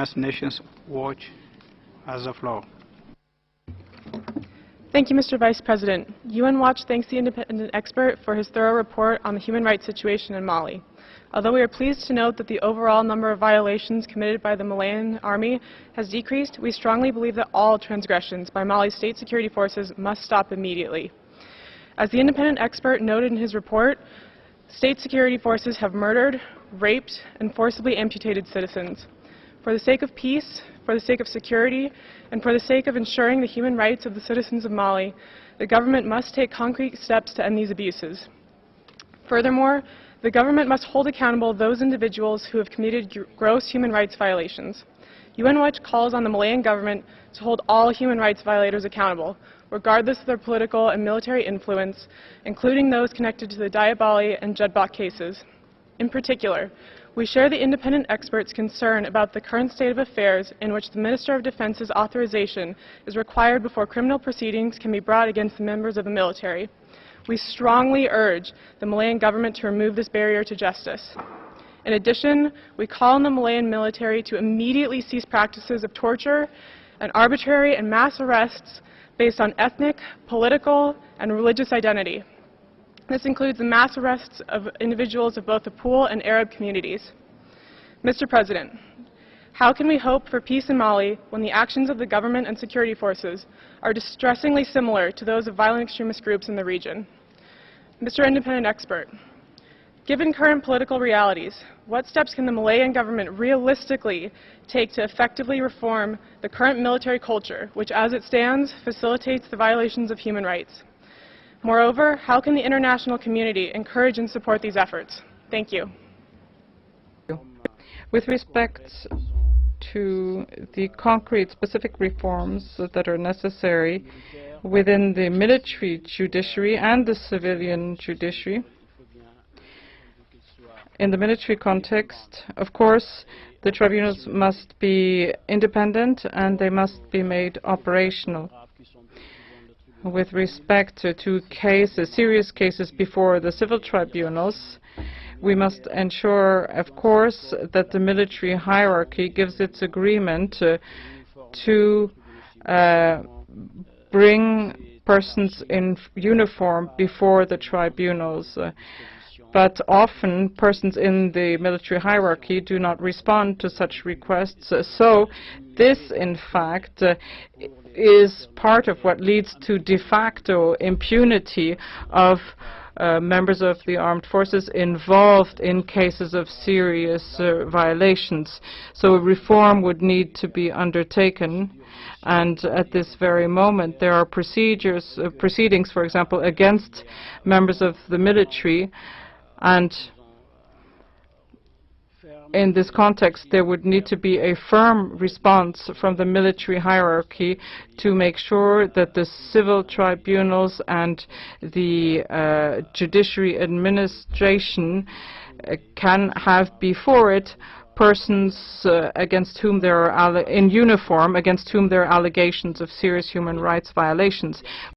United Nations Watch has the floor. Thank you, Mr. Vice President. UN Watch thanks the independent expert for his thorough report on the human rights situation in Mali. Although we are pleased to note that the overall number of violations committed by the Malian army has decreased, we strongly believe that all transgressions by Mali's state security forces must stop immediately. As the independent expert noted in his report, state security forces have murdered, raped, and forcibly amputated citizens. For the sake of peace, for the sake of security, and for the sake of ensuring the human rights of the citizens of Mali, the government must take concrete steps to end these abuses. Furthermore, the government must hold accountable those individuals who have committed gross human rights violations. UN Watch calls on the Malian government to hold all human rights violators accountable, regardless of their political and military influence, including those connected to the Diabali and Jedbak cases. In particular, we share the independent expert's concern about the current state of affairs in which the Minister of Defense's authorization is required before criminal proceedings can be brought against the members of the military. We strongly urge the Malian government to remove this barrier to justice. In addition, we call on the Malian military to immediately cease practices of torture and arbitrary and mass arrests based on ethnic, political, and religious identity. This includes the mass arrests of individuals of both the Pool and Arab communities. Mr. President, how can we hope for peace in Mali when the actions of the government and security forces are distressingly similar to those of violent extremist groups in the region? Mr. Independent Expert, given current political realities, what steps can the Malian government realistically take to effectively reform the current military culture, which as it stands facilitates the violations of human rights? Moreover, how can the international community encourage and support these efforts? Thank you. With respect to the concrete specific reforms that are necessary within the military judiciary and the civilian judiciary, in the military context, of course, the tribunals must be independent and they must be made operational. With respect to cases, serious cases before the civil tribunals, we must ensure, of course, that the military hierarchy gives its agreement to bring persons in uniform before the tribunals. But often persons in the military hierarchy do not respond to such requests. So this, in fact, is part of what leads to de facto impunity of members of the armed forces involved in cases of serious violations. So a reform would need to be undertaken. And at this very moment, there are proceedings, for example, against members of the military. And in this context, there would need to be a firm response from the military hierarchy to make sure that the civil tribunals and the judiciary administration can have before it persons against whom there are in uniform, against whom there are allegations of serious human rights violations.